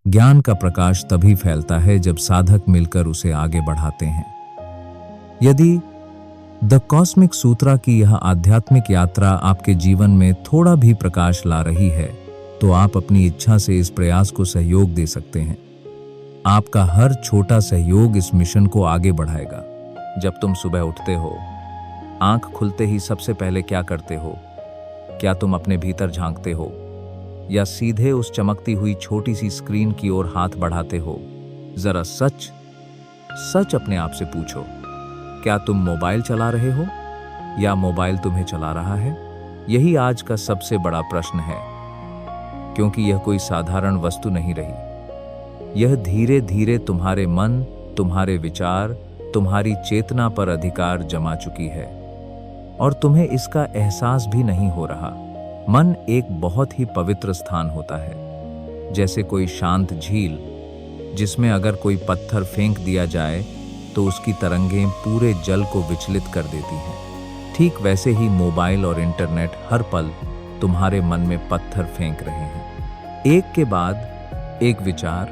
ज्ञान का प्रकाश तभी फैलता है जब साधक मिलकर उसे आगे बढ़ाते हैं। यदि द कॉस्मिक सूत्रा की यह आध्यात्मिक यात्रा आपके जीवन में थोड़ा भी प्रकाश ला रही है, तो आप अपनी इच्छा से इस प्रयास को सहयोग दे सकते हैं। आपका हर छोटा सहयोग इस मिशन को आगे बढ़ाएगा। जब तुम सुबह उठते हो, आंख खुलते ही सबसे पहले क्या करते हो? क्या तुम अपने भीतर झांकते हो या सीधे उस चमकती हुई छोटी सी स्क्रीन की ओर हाथ बढ़ाते हो? जरा सच सच अपने आप से पूछो, क्या तुम मोबाइल चला रहे हो या मोबाइल तुम्हें चला रहा है? यही आज का सबसे बड़ा प्रश्न है, क्योंकि यह कोई साधारण वस्तु नहीं रही। यह धीरे धीरे तुम्हारे मन, तुम्हारे विचार, तुम्हारी चेतना पर अधिकार जमा चुकी है और तुम्हें इसका एहसास भी नहीं हो रहा। मन एक बहुत ही पवित्र स्थान होता है, जैसे कोई शांत झील जिसमें अगर कोई पत्थर फेंक दिया जाए तो उसकी तरंगें पूरे जल को विचलित कर देती हैं। ठीक वैसे ही मोबाइल और इंटरनेट हर पल तुम्हारे मन में पत्थर फेंक रहे हैं। एक के बाद एक विचार,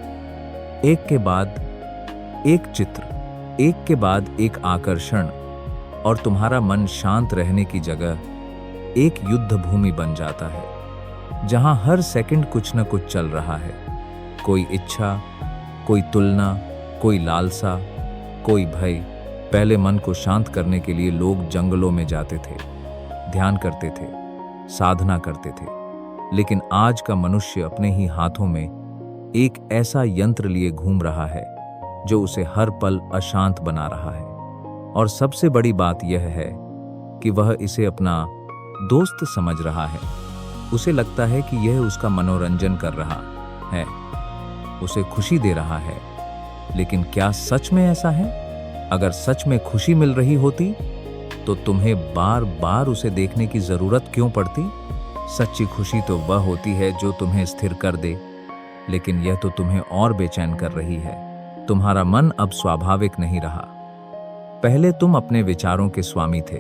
एक के बाद एक चित्र, एक के बाद एक आकर्षण, और तुम्हारा मन शांत रहने की जगह एक युद्ध भूमि बन जाता है, जहां हर सेकंड कुछ न कुछ चल रहा है। कोई इच्छा, कोई तुलना, कोई लालसा, कोई भय। पहले मन को शांत करने के लिए लोग जंगलों में जाते थे, ध्यान करते थे, साधना करते थे, लेकिन आज का मनुष्य अपने ही हाथों में एक ऐसा यंत्र लिए घूम रहा है जो उसे हर पल अशांत बना रहा है। और सबसे बड़ी बात यह है कि वह इसे अपना दोस्त समझ रहा है। उसे लगता है कि यह उसका मनोरंजन कर रहा है, उसे खुशी दे रहा है। लेकिन क्या सच में ऐसा है? अगर सच में खुशी मिल रही होती तो तुम्हें बार बार उसे देखने की जरूरत क्यों पड़ती? सच्ची खुशी तो वह होती है जो तुम्हें स्थिर कर दे, लेकिन यह तो तुम्हें और बेचैन कर रही है। तुम्हारा मन अब स्वाभाविक नहीं रहा। पहले तुम अपने विचारों के स्वामी थे,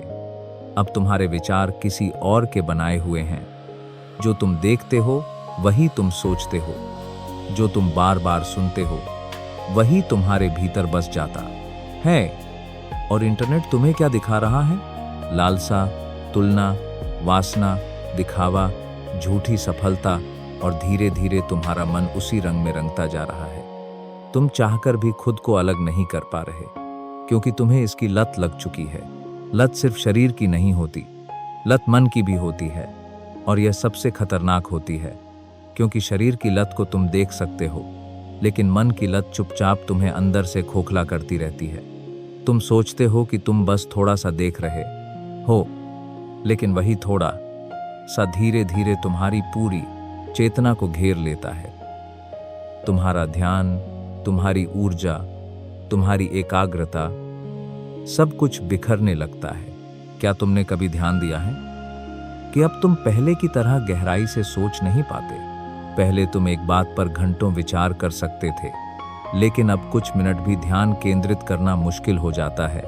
अब तुम्हारे विचार किसी और के बनाए हुए हैं। जो तुम देखते हो वही तुम सोचते हो, जो तुम बार बार सुनते हो वही तुम्हारे भीतर बस जाता है। और इंटरनेट तुम्हें क्या दिखा रहा है? लालसा, तुलना, वासना, दिखावा, झूठी सफलता, और धीरे धीरे तुम्हारा मन उसी रंग में रंगता जा रहा है। तुम चाहकर भी खुद को अलग नहीं कर पा रहे, क्योंकि तुम्हें इसकी लत लग चुकी है। लत सिर्फ शरीर की नहीं होती, लत मन की भी होती है, और यह सबसे खतरनाक होती है, क्योंकि शरीर की लत को तुम देख सकते हो, लेकिन मन की लत चुपचाप तुम्हें अंदर से खोखला करती रहती है। तुम सोचते हो कि तुम बस थोड़ा सा देख रहे हो, लेकिन वही थोड़ा सा धीरे धीरे तुम्हारी पूरी चेतना को घेर लेता है। तुम्हारा ध्यान, तुम्हारी ऊर्जा, तुम्हारी एकाग्रता, सब कुछ बिखरने लगता है। क्या तुमने कभी ध्यान दिया है कि अब तुम पहले की तरह गहराई से सोच नहीं पाते? पहले तुम एक बात पर घंटों विचार कर सकते थे, लेकिन अब कुछ मिनट भी ध्यान केंद्रित करना मुश्किल हो जाता है,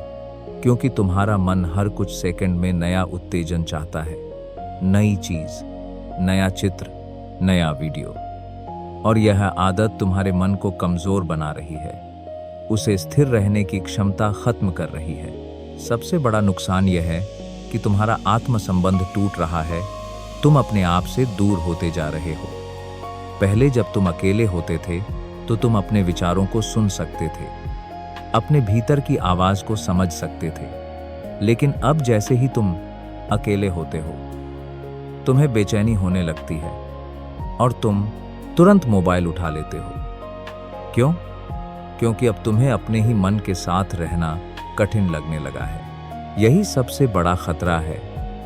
क्योंकि तुम्हारा मन हर कुछ सेकंड में नया उत्तेजन चाहता है, नई चीज, नया चित्र, नया वीडियो। और यह आदत तुम्हारे मन को कमजोर बना रही है, उसे स्थिर रहने की क्षमता खत्म कर रही है। सबसे बड़ा नुकसान यह है कि तुम्हारा आत्म संबंध टूट रहा है। तुम अपने आप से दूर होते जा रहे हो। पहले जब तुम अकेले होते थे तो तुम अपने विचारों को सुन सकते थे, अपने भीतर की आवाज को समझ सकते थे, लेकिन अब जैसे ही तुम अकेले होते हो, तुम्हें बेचैनी होने लगती है और तुम तुरंत मोबाइल उठा लेते हो। क्यों? क्योंकि अब तुम्हें अपने ही मन के साथ रहना कठिन लगने लगा है। यही सबसे बड़ा खतरा है।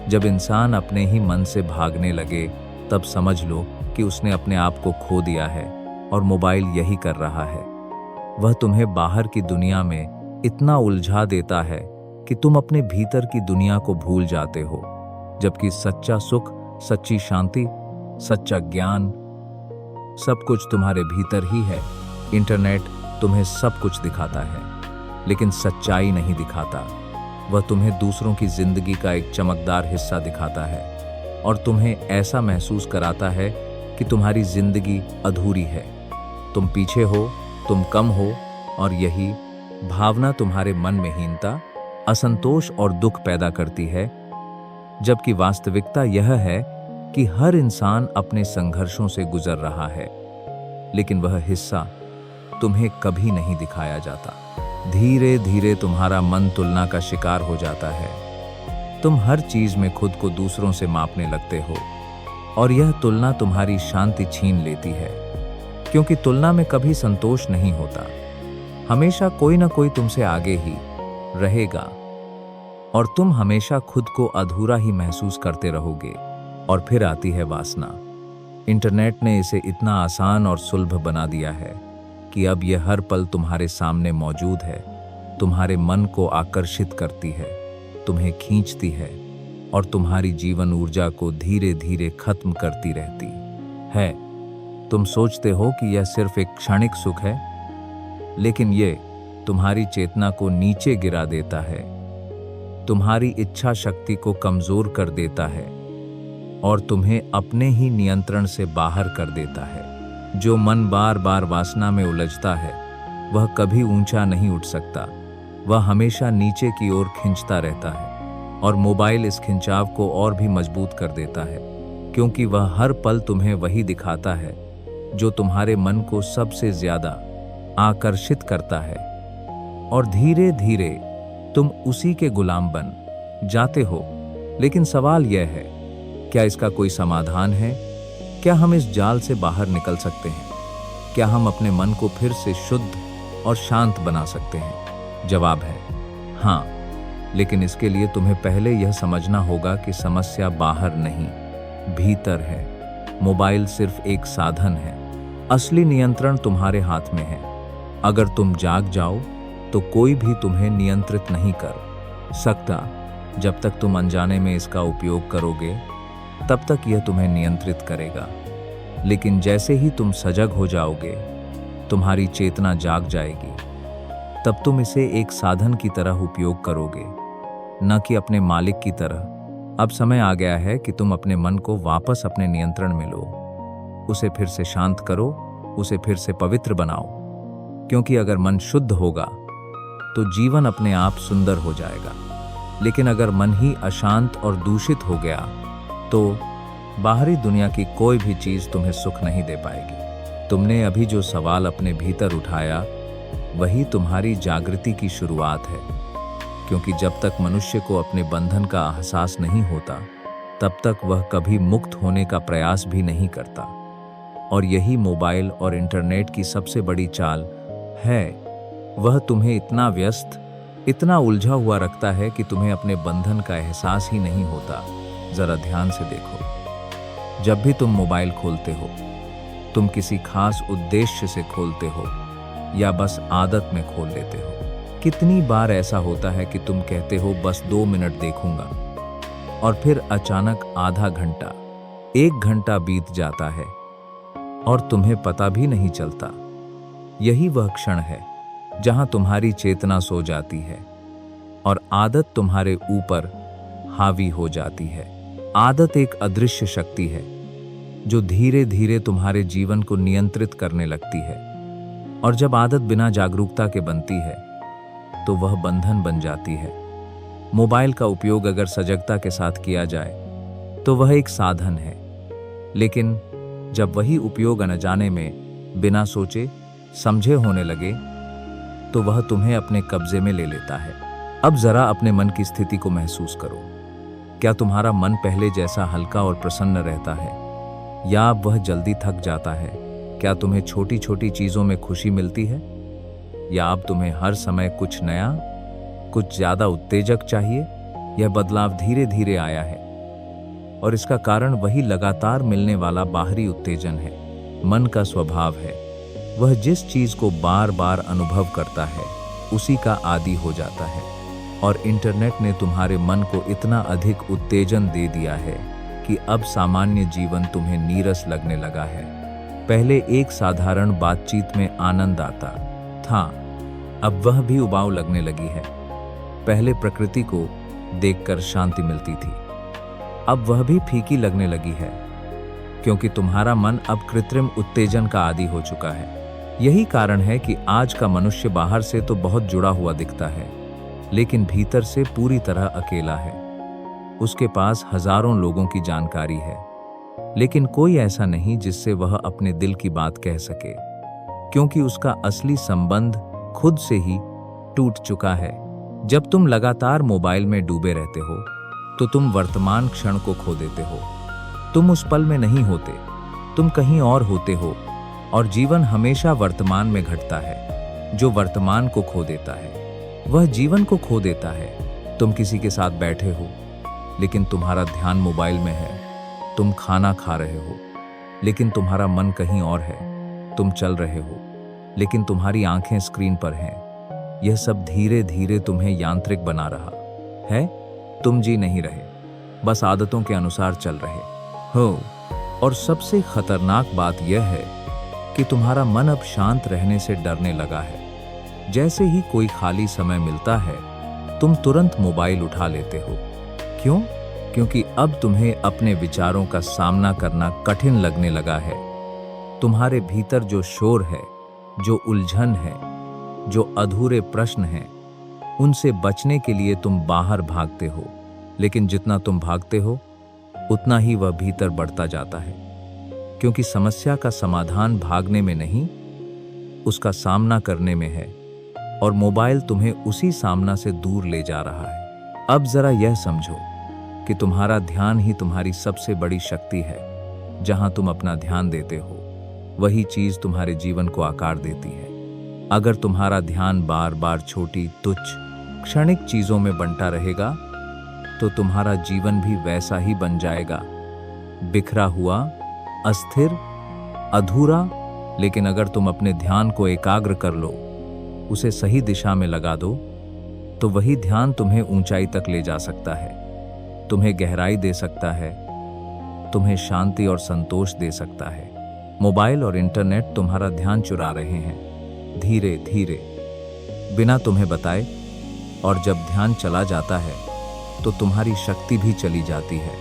जब इंसान अपने ही मन से भागने लगे, तब समझ लो कि उसने अपने आप को खो दिया है, और मोबाइल यही कर रहा है। वह तुम्हें बाहर की दुनिया में इतना उलझा देता है कि तुम अपने भीतर की दुनिया को भूल जाते हो, जबकि सच्चा सुख, सच्ची शांति, सच्चा ज्ञान सब कुछ तुम्हारे भीतर ही है। इंटरनेट तुम्हें सब कुछ दिखाता है, लेकिन सच्चाई नहीं दिखाता। वह तुम्हें दूसरों की जिंदगी का एक चमकदार हिस्सा दिखाता है और तुम्हें ऐसा महसूस कराता है कि तुम्हारी जिंदगी अधूरी है। तुम पीछे हो, तुम कम हो, और यही भावना तुम्हारे मन में हीनता, असंतोष और दुख पैदा करती है। जबकि वास्तविकता यह है कि हर इंसान अपने संघर्षों से गुजर रहा है, लेकिन वह हिस्सा तुम्हें कभी नहीं दिखाया जाता। धीरे धीरे तुम्हारा मन तुलना का शिकार हो जाता है। तुम हर चीज में खुद को दूसरों से मापने लगते हो, और यह तुलना तुम्हारी शांति छीन लेती है, क्योंकि तुलना में कभी संतोष नहीं होता। हमेशा कोई ना कोई तुमसे आगे ही रहेगा, और तुम हमेशा खुद को अधूरा ही महसूस करते रहोगे। और फिर आती है वासना। इंटरनेट ने इसे इतना आसान और सुलभ बना दिया है कि अब यह हर पल तुम्हारे सामने मौजूद है, तुम्हारे मन को आकर्षित करती है, तुम्हें खींचती है, और तुम्हारी जीवन ऊर्जा को धीरे धीरे खत्म करती रहती है। तुम सोचते हो कि यह सिर्फ एक क्षणिक सुख है, लेकिन ये तुम्हारी चेतना को नीचे गिरा देता है, तुम्हारी इच्छा शक्ति को कमजोर कर देता है, और तुम्हें अपने ही नियंत्रण से बाहर कर देता है। जो मन बार बार वासना में उलझता है, वह कभी ऊंचा नहीं उठ सकता, वह हमेशा नीचे की ओर खींचता रहता है। और मोबाइल इस खिंचाव को और भी मजबूत कर देता है, क्योंकि वह हर पल तुम्हें वही दिखाता है जो तुम्हारे मन को सबसे ज्यादा आकर्षित करता है, और धीरे धीरे तुम उसी के गुलाम बन जाते हो। लेकिन सवाल यह है, क्या इसका कोई समाधान है? क्या हम इस जाल से बाहर निकल सकते हैं? क्या हम अपने मन को फिर से शुद्ध और शांत बना सकते हैं? जवाब है हाँ, लेकिन इसके लिए तुम्हें पहले यह समझना होगा कि समस्या बाहर नहीं, भीतर है। मोबाइल सिर्फ एक साधन है, असली नियंत्रण तुम्हारे हाथ में है। अगर तुम जाग जाओ तो कोई भी तुम्हें नियंत्रित नहीं कर सकता। जब तक तुम अनजाने में इसका उपयोग करोगे, तब तक यह तुम्हें नियंत्रित करेगा। लेकिन जैसे ही तुम सजग हो जाओगे, तुम्हारी चेतना जाग जाएगी, तब तुम इसे एक साधन की तरह उपयोग करोगे, न कि अपने मालिक की तरह। अब समय आ गया है कि तुम अपने मन को वापस अपने नियंत्रण में लो, उसे फिर से शांत करो, उसे फिर से पवित्र बनाओ। क्योंकि अगर मन शुद्ध होगा तो जीवन अपने आप सुंदर हो जाएगा। लेकिन अगर मन ही अशांत और दूषित हो गया तो बाहरी दुनिया की कोई भी चीज तुम्हें सुख नहीं दे पाएगी। तुमने अभी जो सवाल अपने भीतर उठाया, वही तुम्हारी जागृति की शुरुआत है। क्योंकि जब तक मनुष्य को अपने बंधन का एहसास नहीं होता, तब तक वह कभी मुक्त होने का प्रयास भी नहीं करता। और यही मोबाइल और इंटरनेट की सबसे बड़ी चाल है। वह तुम्हें इतना व्यस्त, इतना उलझा हुआ रखता है कि तुम्हें अपने बंधन का एहसास ही नहीं होता। जरा ध्यान से देखो, जब भी तुम मोबाइल खोलते हो, तुम किसी खास उद्देश्य से खोलते हो या बस आदत में खोल लेते हो? कितनी बार ऐसा होता है कि तुम कहते हो बस 2 मिनट देखूंगा, और फिर अचानक आधा घंटा, 1 घंटा बीत जाता है और तुम्हें पता भी नहीं चलता। यही वह क्षण है जहां तुम्हारी चेतना सो जाती है और आदत तुम्हारे ऊपर हावी हो जाती है। आदत एक अदृश्य शक्ति है जो धीरे धीरे तुम्हारे जीवन को नियंत्रित करने लगती है, और जब आदत बिना जागरूकता के बनती है तो वह बंधन बन जाती है। मोबाइल का उपयोग अगर सजगता के साथ किया जाए तो वह एक साधन है, लेकिन जब वही उपयोग अनजाने में बिना सोचे समझे होने लगे तो वह तुम्हें अपने कब्जे में ले लेता है। अब जरा अपने मन की स्थिति को महसूस करो। क्या तुम्हारा मन पहले जैसा हल्का और प्रसन्न रहता है, या अब वह जल्दी थक जाता है? क्या तुम्हें छोटी छोटी चीजों में खुशी मिलती है, या अब तुम्हें हर समय कुछ नया, कुछ ज्यादा उत्तेजक चाहिए? यह बदलाव धीरे धीरे आया है, और इसका कारण वही लगातार मिलने वाला बाहरी उत्तेजन है। मन का स्वभाव है, वह जिस चीज को बार बार अनुभव करता है उसी का आदी हो जाता है। और इंटरनेट ने तुम्हारे मन को इतना अधिक उत्तेजन दे दिया है कि अब सामान्य जीवन तुम्हें नीरस लगने लगा है। पहले एक साधारण बातचीत में आनंद आता था, अब वह भी उबाऊ लगने लगी है। पहले प्रकृति को देखकर शांति मिलती थी, अब वह भी फीकी लगने लगी है, क्योंकि तुम्हारा मन अब कृत्रिम उत्तेजन का आदी हो चुका है। यही कारण है कि आज का मनुष्य बाहर से तो बहुत जुड़ा हुआ दिखता है, लेकिन भीतर से पूरी तरह अकेला है। उसके पास हजारों लोगों की जानकारी है, लेकिन कोई ऐसा नहीं जिससे वह अपने दिल की बात कह सके, क्योंकि उसका असली संबंध खुद से ही टूट चुका है। जब तुम लगातार मोबाइल में डूबे रहते हो, तो तुम वर्तमान क्षण को खो देते हो। तुम उस पल में नहीं होते, तुम कहीं और होते हो, और जीवन हमेशा वर्तमान में घटता है। जो वर्तमान को खो देता है, वह जीवन को खो देता है। तुम किसी के साथ बैठे हो, लेकिन तुम्हारा ध्यान मोबाइल में है। तुम खाना खा रहे हो, लेकिन तुम्हारा मन कहीं और है। तुम चल रहे हो, लेकिन तुम्हारी आंखें स्क्रीन पर हैं। यह सब धीरे धीरे तुम्हें यांत्रिक बना रहा है। तुम जी नहीं रहे, बस आदतों के अनुसार चल रहे हो। और सबसे खतरनाक बात यह है कि तुम्हारा मन अब शांत रहने से डरने लगा है। जैसे ही कोई खाली समय मिलता है, तुम तुरंत मोबाइल उठा लेते हो। क्यों? क्योंकि अब तुम्हें अपने विचारों का सामना करना कठिन लगने लगा है। तुम्हारे भीतर जो शोर है, जो उलझन है, जो अधूरे प्रश्न हैं, उनसे बचने के लिए तुम बाहर भागते हो। लेकिन जितना तुम भागते हो, उतना ही वह भीतर बढ़ता जाता है, क्योंकि समस्या का समाधान भागने में नहीं, उसका सामना करने में है। और मोबाइल तुम्हें उसी सामना से दूर ले जा रहा है। अब जरा यह समझो कि तुम्हारा ध्यान ही तुम्हारी सबसे बड़ी शक्ति है। जहां तुम अपना ध्यान देते हो, वही चीज तुम्हारे जीवन को आकार देती है। अगर तुम्हारा ध्यान बार बार छोटी, तुच्छ, क्षणिक चीजों में बंटा रहेगा, तो तुम्हारा जीवन भी वैसा ही बन जाएगा, बिखरा हुआ, अस्थिर, अधूरा। लेकिन अगर तुम अपने ध्यान को एकाग्र कर लो, उसे सही दिशा में लगा दो, तो वही ध्यान तुम्हें ऊंचाई तक ले जा सकता है, तुम्हें गहराई दे सकता है, तुम्हें शांति और संतोष दे सकता है। मोबाइल और इंटरनेट तुम्हारा ध्यान चुरा रहे हैं, धीरे धीरे, बिना तुम्हें बताए। और जब ध्यान चला जाता है, तो तुम्हारी शक्ति भी चली जाती है,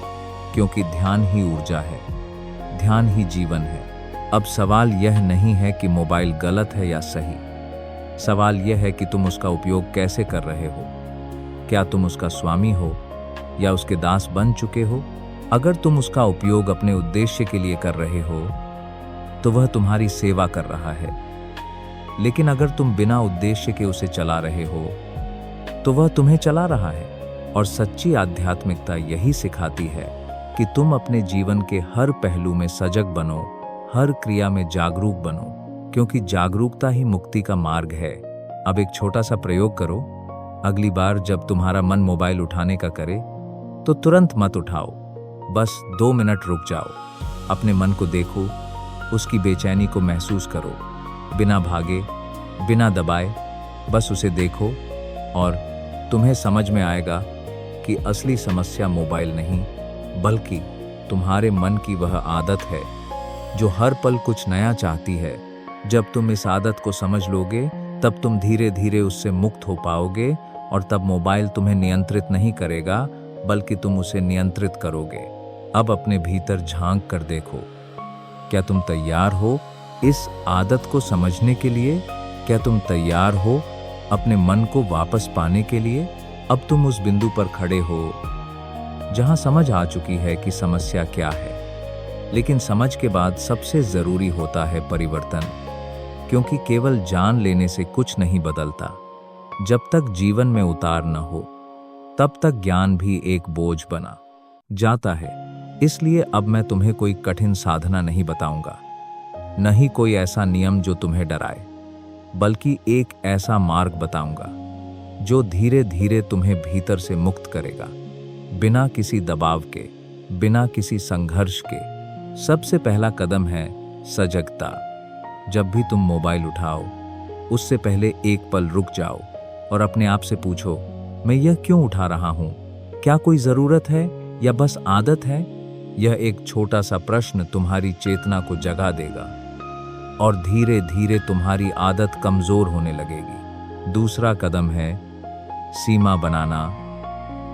क्योंकि ध्यान ही ऊर्जा है, ध्यान ही जीवन है। अब सवाल यह नहीं है कि मोबाइल गलत है या सही। सवाल यह है कि तुम उसका उपयोग कैसे कर रहे हो। क्या तुम उसका स्वामी हो या उसके दास बन चुके हो? अगर तुम उसका उपयोग अपने उद्देश्य के लिए कर रहे हो, तो वह तुम्हारी सेवा कर रहा है। लेकिन अगर तुम बिना उद्देश्य के उसे चला रहे हो, तो वह तुम्हें चला रहा है। और सच्ची आध्यात्मिकता यही सिखाती है कि तुम अपने जीवन के हर पहलू में सजग बनो, हर क्रिया में जागरूक बनो, क्योंकि जागरूकता ही मुक्ति का मार्ग है। अब एक छोटा सा प्रयोग करो। अगली बार जब तुम्हारा मन मोबाइल उठाने का करे, तो तुरंत मत उठाओ। बस 2 मिनट रुक जाओ, अपने मन को देखो, उसकी बेचैनी को महसूस करो, बिना भागे, बिना दबाए, बस उसे देखो। और तुम्हें समझ में आएगा कि असली समस्या मोबाइल नहीं, बल्कि तुम्हारे मन की वह आदत है जो हर पल कुछ नया चाहती है। जब तुम इस आदत को समझ लोगे, तब तुम धीरे धीरे उससे मुक्त हो पाओगे, और तब मोबाइल तुम्हें नियंत्रित नहीं करेगा, बल्कि तुम उसे नियंत्रित करोगे। अब अपने भीतर झांक कर देखो, क्या तुम तैयार हो इस आदत को समझने के लिए? क्या तुम तैयार हो अपने मन को वापस पाने के लिए? अब तुम उस बिंदु पर खड़े हो जहां समझ आ चुकी है कि समस्या क्या है। लेकिन समझ के बाद सबसे जरूरी होता है परिवर्तन, क्योंकि केवल जान लेने से कुछ नहीं बदलता। जब तक जीवन में उतार न हो, तब तक ज्ञान भी एक बोझ बना जाता है। इसलिए अब मैं तुम्हें कोई कठिन साधना नहीं बताऊंगा, न ही कोई ऐसा नियम जो तुम्हें डराए, बल्कि एक ऐसा मार्ग बताऊंगा जो धीरे धीरे तुम्हें भीतर से मुक्त करेगा, बिना किसी दबाव के, बिना किसी संघर्ष के। सबसे पहला कदम है सजगता। जब भी तुम मोबाइल उठाओ, उससे पहले एक पल रुक जाओ और अपने आप से पूछो, मैं यह क्यों उठा रहा हूं? क्या कोई जरूरत है या बस आदत है? यह एक छोटा सा प्रश्न तुम्हारी चेतना को जगा देगा, और धीरे धीरे तुम्हारी आदत कमजोर होने लगेगी। दूसरा कदम है सीमा बनाना।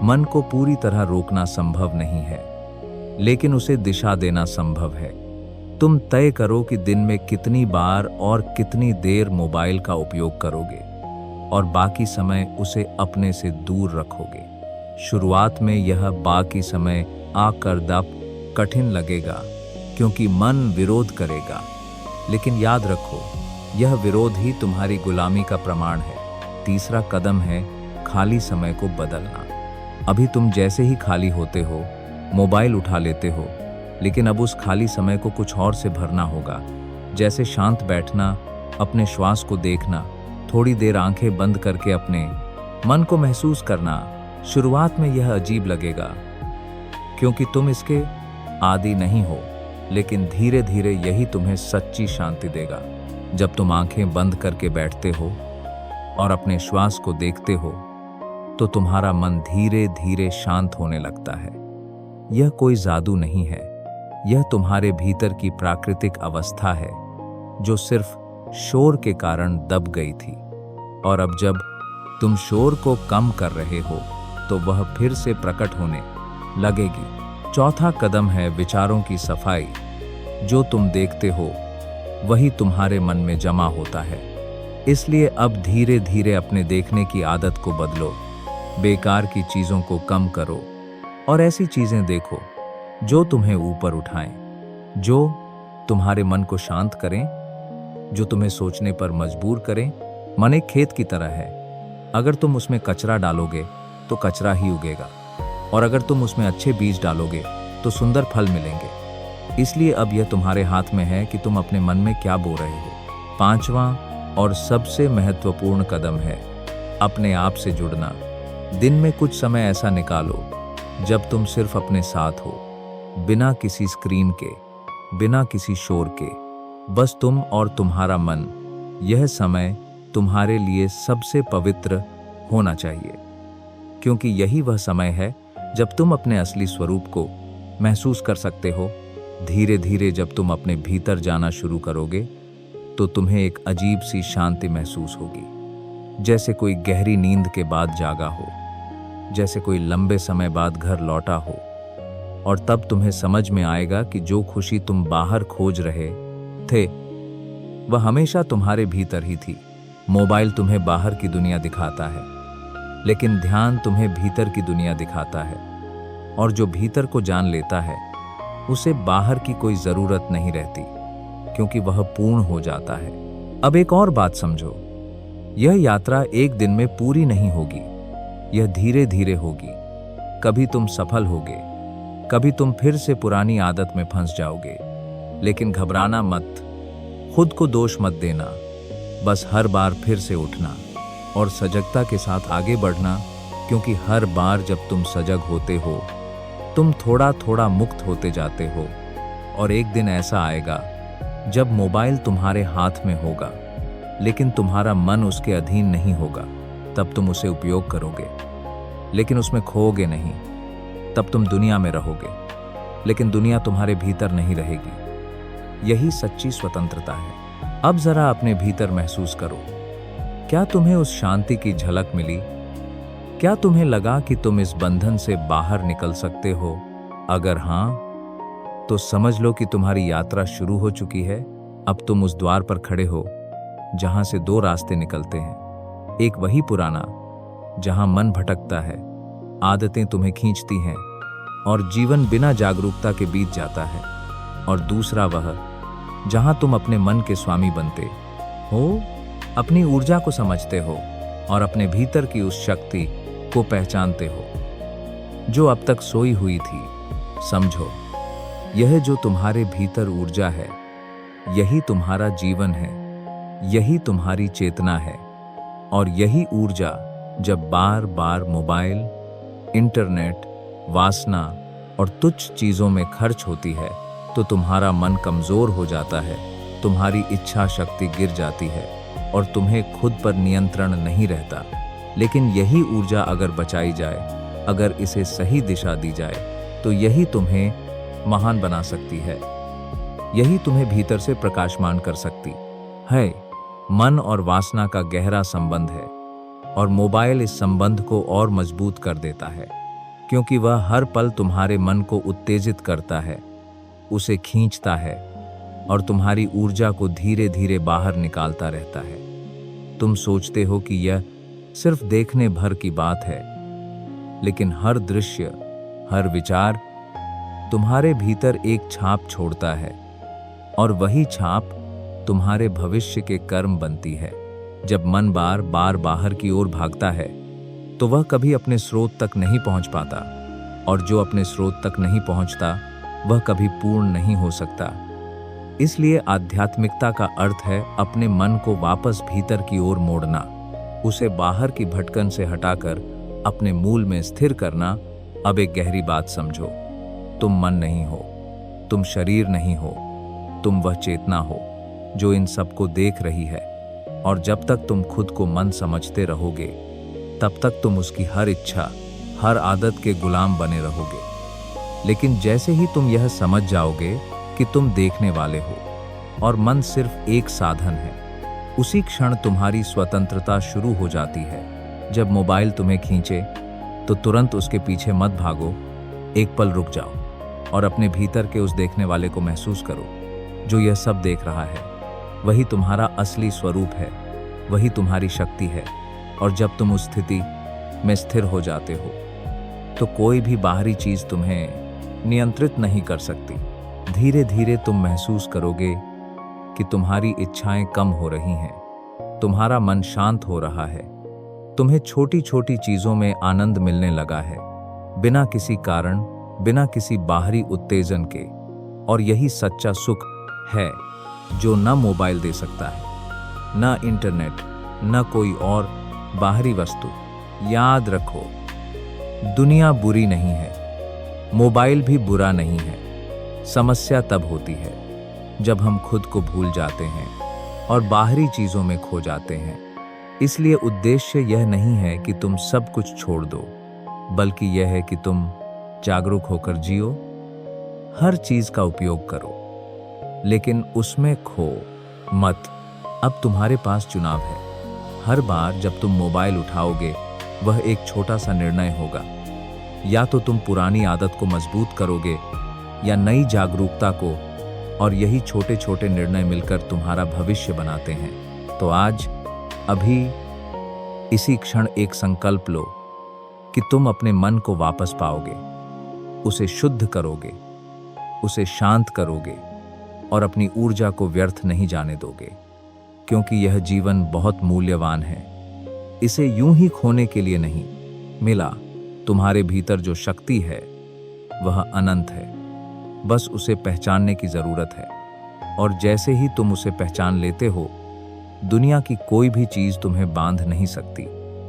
मन को पूरी तरह रोकना संभव नहीं है, लेकिन उसे दिशा देना संभव है। तुम तय करो कि दिन में कितनी बार और कितनी देर मोबाइल का उपयोग करोगे और बाकी समय उसे अपने से दूर रखोगे। शुरुआत में यह बाकी समय आकर्दप कठिन लगेगा क्योंकि मन विरोध करेगा, लेकिन याद रखो यह विरोध ही तुम्हारी गुलामी का प्रमाण है। तीसरा कदम है खाली समय को बदलना। अभी तुम जैसे ही खाली होते हो मोबाइल उठा लेते हो, लेकिन अब उस खाली समय को कुछ और से भरना होगा, जैसे शांत बैठना, अपने श्वास को देखना, थोड़ी देर आंखें बंद करके अपने मन को महसूस करना। शुरुआत में यह अजीब लगेगा क्योंकि तुम इसके आदी नहीं हो, लेकिन धीरे धीरे यही तुम्हें सच्ची शांति देगा। जब तुम आंखें बंद करके बैठते हो और अपने श्वास को देखते हो तो तुम्हारा मन धीरे धीरे शांत होने लगता है। यह कोई जादू नहीं है, यह तुम्हारे भीतर की प्राकृतिक अवस्था है जो सिर्फ शोर के कारण दब गई थी, और अब जब तुम शोर को कम कर रहे हो तो वह फिर से प्रकट होने लगेगी। चौथा कदम है विचारों की सफाई। जो तुम देखते हो वही तुम्हारे मन में जमा होता है, इसलिए अब धीरे धीरे अपने देखने की आदत को बदलो। बेकार की चीज़ों को कम करो और ऐसी चीज़ें देखो जो तुम्हें ऊपर उठाएं, जो तुम्हारे मन को शांत करें, जो तुम्हें सोचने पर मजबूर करें। मन एक खेत की तरह है, अगर तुम उसमें कचरा डालोगे तो कचरा ही उगेगा, और अगर तुम उसमें अच्छे बीज डालोगे तो सुंदर फल मिलेंगे। इसलिए अब यह तुम्हारे हाथ में है कि तुम अपने मन में क्या बो रहे हो। पांचवां और सबसे महत्वपूर्ण कदम है अपने आप से जुड़ना। दिन में कुछ समय ऐसा निकालो जब तुम सिर्फ अपने साथ हो, बिना किसी स्क्रीन के, बिना किसी शोर के, बस तुम और तुम्हारा मन। यह समय तुम्हारे लिए सबसे पवित्र होना चाहिए, क्योंकि यही वह समय है जब तुम अपने असली स्वरूप को महसूस कर सकते हो। धीरे धीरे जब तुम अपने भीतर जाना शुरू करोगे तो तुम्हें एक अजीब सी शांति महसूस होगी, जैसे कोई गहरी नींद के बाद जागा हो, जैसे कोई लंबे समय बाद घर लौटा हो। और तब तुम्हें समझ में आएगा कि जो खुशी तुम बाहर खोज रहे थे वह हमेशा तुम्हारे भीतर ही थी। मोबाइल तुम्हें बाहर की दुनिया दिखाता है, लेकिन ध्यान तुम्हें भीतर की दुनिया दिखाता है, और जो भीतर को जान लेता है उसे बाहर की कोई जरूरत नहीं रहती, क्योंकि वह पूर्ण हो जाता है। अब एक और बात समझो, यह यात्रा एक दिन में पूरी नहीं होगी, यह धीरे धीरे होगी। कभी तुम सफल होगे, कभी तुम फिर से पुरानी आदत में फंस जाओगे, लेकिन घबराना मत, खुद को दोष मत देना। बस हर बार फिर से उठना और सजगता के साथ आगे बढ़ना, क्योंकि हर बार जब तुम सजग होते हो तुम थोड़ा थोड़ा मुक्त होते जाते हो। और एक दिन ऐसा आएगा जब मोबाइल तुम्हारे हाथ में होगा, लेकिन तुम्हारा मन उसके अधीन नहीं होगा। तब तुम उसे उपयोग करोगे, लेकिन उसमें खोओगे नहीं। तब तुम दुनिया में रहोगे, लेकिन दुनिया तुम्हारे भीतर नहीं रहेगी। यही सच्ची स्वतंत्रता है। अब जरा अपने भीतर महसूस करो, क्या तुम्हें उस शांति की झलक मिली? क्या तुम्हें लगा कि तुम इस बंधन से बाहर निकल सकते हो? अगर हाँ, तो समझ लो कि तुम्हारी यात्रा शुरू हो चुकी है। अब तुम उस द्वार पर खड़े हो जहां से दो रास्ते निकलते हैं। एक वही पुराना, जहां मन भटकता है, आदतें तुम्हें खींचती हैं और जीवन बिना जागरूकता के बीत जाता है, और दूसरा वह जहां तुम अपने मन के स्वामी बनते हो, अपनी ऊर्जा को समझते हो और अपने भीतर की उस शक्ति को पहचानते हो जो अब तक सोई हुई थी। समझो, यह जो तुम्हारे भीतर ऊर्जा है, यही तुम्हारा जीवन है, यही तुम्हारी चेतना है। और यही ऊर्जा जब बार बार मोबाइल, इंटरनेट, वासना और तुच्छ चीजों में खर्च होती है तो तुम्हारा मन कमजोर हो जाता है, तुम्हारी इच्छा शक्ति गिर जाती है और तुम्हें खुद पर नियंत्रण नहीं रहता। लेकिन यही ऊर्जा अगर बचाई जाए, अगर इसे सही दिशा दी जाए, तो यही तुम्हें महान बना सकती है, यही तुम्हें भीतर से प्रकाशमान कर सकती है। मन और वासना का गहरा संबंध है, और मोबाइल इस संबंध को और मजबूत कर देता है, क्योंकि वह हर पल तुम्हारे मन को उत्तेजित करता है, उसे खींचता है और तुम्हारी ऊर्जा को धीरे धीरे बाहर निकालता रहता है। तुम सोचते हो कि यह सिर्फ देखने भर की बात है, लेकिन हर दृश्य, हर विचार तुम्हारे भीतर एक छाप छोड़ता है, और वही छाप तुम्हारे भविष्य के कर्म बनती है। जब मन बार बार बाहर की ओर भागता है तो वह कभी अपने स्रोत तक नहीं पहुंच पाता, और जो अपने स्रोत तक नहीं पहुंचता वह कभी पूर्ण नहीं हो सकता। इसलिए आध्यात्मिकता का अर्थ है अपने मन को वापस भीतर की ओर मोड़ना, उसे बाहर की भटकन से हटाकर अपने मूल में स्थिर करना। अब एक गहरी बात समझो, तुम मन नहीं हो, तुम शरीर नहीं हो, तुम वह चेतना हो जो इन सबको देख रही है। और जब तक तुम खुद को मन समझते रहोगे, तब तक तुम उसकी हर इच्छा, हर आदत के गुलाम बने रहोगे। लेकिन जैसे ही तुम यह समझ जाओगे कि तुम देखने वाले हो और मन सिर्फ एक साधन है, उसी क्षण तुम्हारी स्वतंत्रता शुरू हो जाती है। जब मोबाइल तुम्हें खींचे तो तुरंत उसके पीछे मत भागो, एक पल रुक जाओ और अपने भीतर के उस देखने वाले को महसूस करो जो यह सब देख रहा है। वही तुम्हारा असली स्वरूप है, वही तुम्हारी शक्ति है। और जब तुम उस स्थिति में स्थिर हो जाते हो तो कोई भी बाहरी चीज तुम्हें नियंत्रित नहीं कर सकती। धीरे धीरे तुम महसूस करोगे कि तुम्हारी इच्छाएं कम हो रही हैं, तुम्हारा मन शांत हो रहा है, तुम्हें छोटी छोटी चीजों में आनंद मिलने लगा है, बिना किसी कारण, बिना किसी बाहरी उत्तेजन के। और यही सच्चा सुख है जो न मोबाइल दे सकता है, न इंटरनेट, न कोई और बाहरी वस्तु। याद रखो, दुनिया बुरी नहीं है, मोबाइल भी बुरा नहीं है। समस्या तब होती है जब हम खुद को भूल जाते हैं और बाहरी चीजों में खो जाते हैं। इसलिए उद्देश्य यह नहीं है कि तुम सब कुछ छोड़ दो, बल्कि यह है कि तुम जागरूक होकर जियो, हर चीज का उपयोग करो, लेकिन उसमें खो मत। अब तुम्हारे पास चुनाव है। हर बार जब तुम मोबाइल उठाओगे, वह एक छोटा सा निर्णय होगा। या तो तुम पुरानी आदत को मजबूत करोगे या नई जागरूकता को, और यही छोटे छोटे निर्णय मिलकर तुम्हारा भविष्य बनाते हैं। तो आज, अभी, इसी क्षण एक संकल्प लो कि तुम अपने मन को वापस पाओगे, उसे शुद्ध करोगे, उसे शांत करोगे और अपनी ऊर्जा को व्यर्थ नहीं जाने दोगे, क्योंकि यह जीवन बहुत मूल्यवान है। इसे यूं ही खोने के लिए नहीं मिला। तुम्हारे भीतर जो शक्ति है वह अनंत है, बस उसे पहचानने की जरूरत है। और जैसे ही तुम उसे पहचान लेते हो, दुनिया की कोई भी चीज तुम्हें बांध नहीं सकती।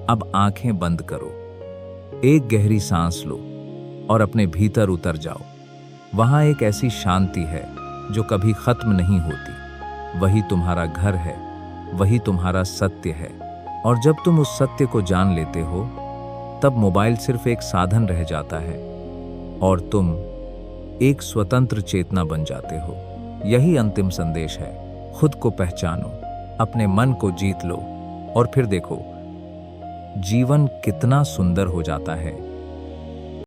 अब आंखें बंद करो, एक गहरी सांस लो और अपने भीतर उतर जाओ। वहां एक ऐसी शांति है जो कभी खत्म नहीं होती। वही तुम्हारा घर है, वही तुम्हारा सत्य है। और जब तुम उस सत्य को जान लेते हो, तब मोबाइल सिर्फ एक साधन रह जाता है और तुम एक स्वतंत्र चेतना बन जाते हो। यही अंतिम संदेश है। खुद को पहचानो, अपने मन को जीत लो और फिर देखो जीवन कितना सुंदर हो जाता है।